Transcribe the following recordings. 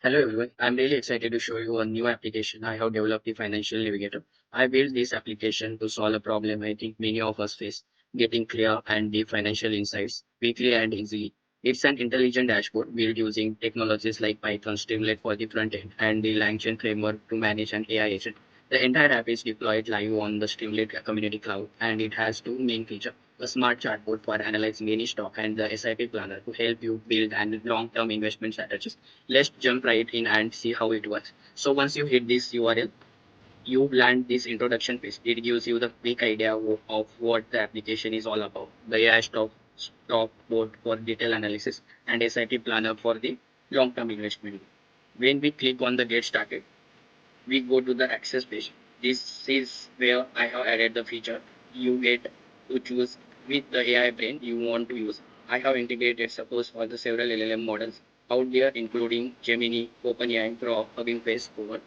Hello everyone, I'm really excited to show you a new application I have developed, the Financial Navigator. I built this application to solve a problem I think many of us face, getting clear and deep financial insights quickly and easily. It's an intelligent dashboard built using technologies like Python, Streamlit for the front end, and the LangChain framework to manage an AI agent. The entire app is deployed live on the Streamlit community cloud, and it has two main features: a smart chatbot for analyzing any stock and the SIP planner to help you build and long-term investment strategies. Let's jump right in and see how it works. So once you hit this URL, you land this introduction page. It gives you the quick idea of what the application is all about. The AI stock board for detailed analysis and SIP planner for the long-term investment. When we click on the get started, we go to the access page. This is where I have added the feature. You get to choose with the AI brain you want to use. I have integrated suppose for the several LLM models out there, including Gemini, OpenAI, Groq, Hugging Face, over.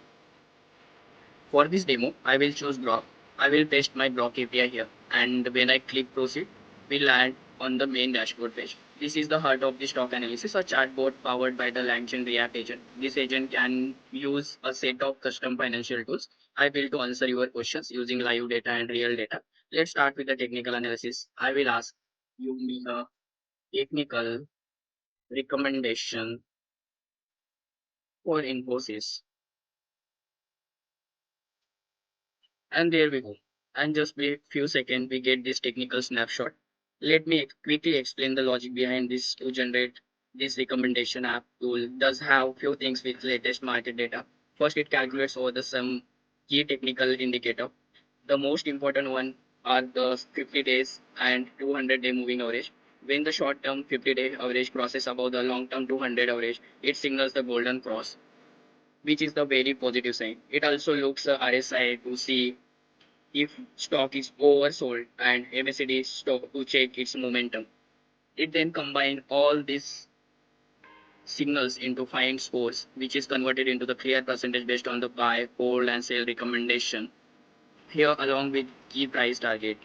For this demo, I will choose Groq. I will paste my Groq API here, and when I click proceed, we land on the main dashboard page. This is the heart of the stock analysis, a chatbot powered by the LangChain React agent. This agent can use a set of custom financial tools I built to answer your questions using live data and real data. Let's start with the technical analysis. I will ask you me a technical recommendation for Infosys. And there we go. And just wait few seconds, we get this technical snapshot. Let me quickly explain the logic behind this to generate this recommendation app tool does have few things with latest market data. First, it calculates over the some key technical indicator. The most important one are the 50 days and 200-day moving average. When the short-term 50-day average crosses above the long-term 200 average, it signals the golden cross, which is the very positive sign. It also looks RSI to see if stock is oversold and MACD stock to check its momentum. It then combines all these signals into fine scores, which is converted into the clear percentage based on the buy, hold, and sell recommendation. Here, along with key price target,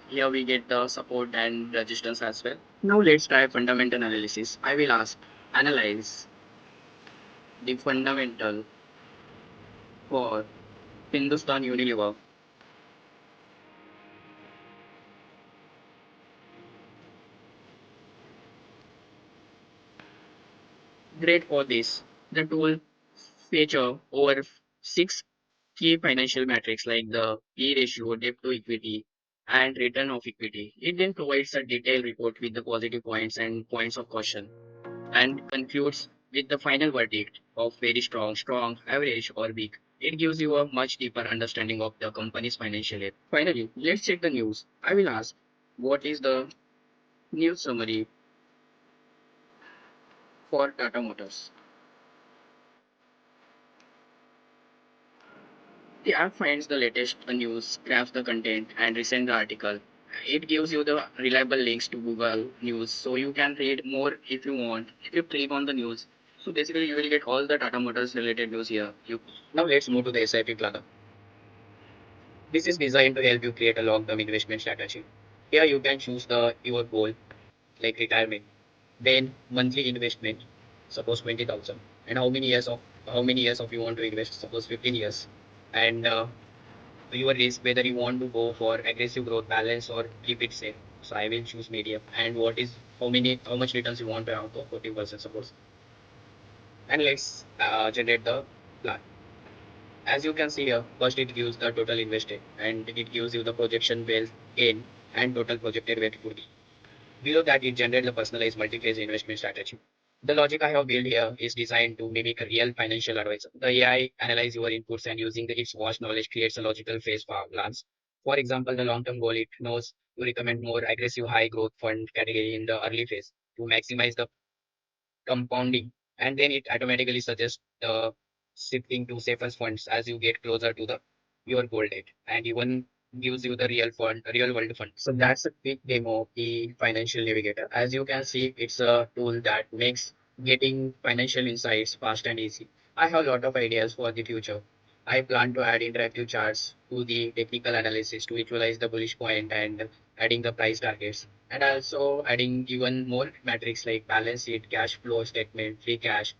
here we get the support and resistance as well. Now let's try fundamental analysis. I will ask, analyze the fundamental for Hindustan Unilever. Great for this. The tool feature over six key financial metrics like the P ratio, debt to equity, and return of equity. It then provides a detailed report with the positive points and points of caution and concludes with the final verdict of very strong, strong, average, or weak. It gives you a much deeper understanding of the company's financial health. Finally, let's check the news. I will ask, what is the news summary for Tata Motors? The app finds the latest news, grabs the content, and resends the article. It gives you the reliable links to Google News, so you can read more if you want. If you click on the news, so basically you will get all the Tata Motors related news here. Now let's move to the SIP planner. This is designed to help you create a long-term investment strategy. Here you can choose the your goal like retirement, then monthly investment, suppose 20,000, and how many years of you want to invest, suppose 15 years, and your risk whether you want to go for aggressive growth balance or keep it safe. So I will choose medium. And what is how much returns you want to have, to 40% suppose. And let's generate the plan. As you can see here, first it gives the total invested and it gives you the projection wealth gain and total projected wealth could be. Below that, it generates a personalized multi-phase investment strategy. The logic I have built here is designed to mimic a real financial advisor. The AI analyzes your inputs and using its vast knowledge creates a logical phase plans. For example, the long-term goal it knows to recommend more aggressive high growth fund category in the early phase to maximize the compounding, and then it automatically suggests the shifting to safer funds as you get closer to the your goal date, and even gives you the real world fund. So that's a quick demo of the Financial Navigator. As you can see, it's a tool that makes getting financial insights fast and easy. I have a lot of ideas for the future. I plan to add interactive charts to the technical analysis to visualize the bullish point and adding the price targets, and also adding even more metrics like balance sheet, cash flow statement, free cash,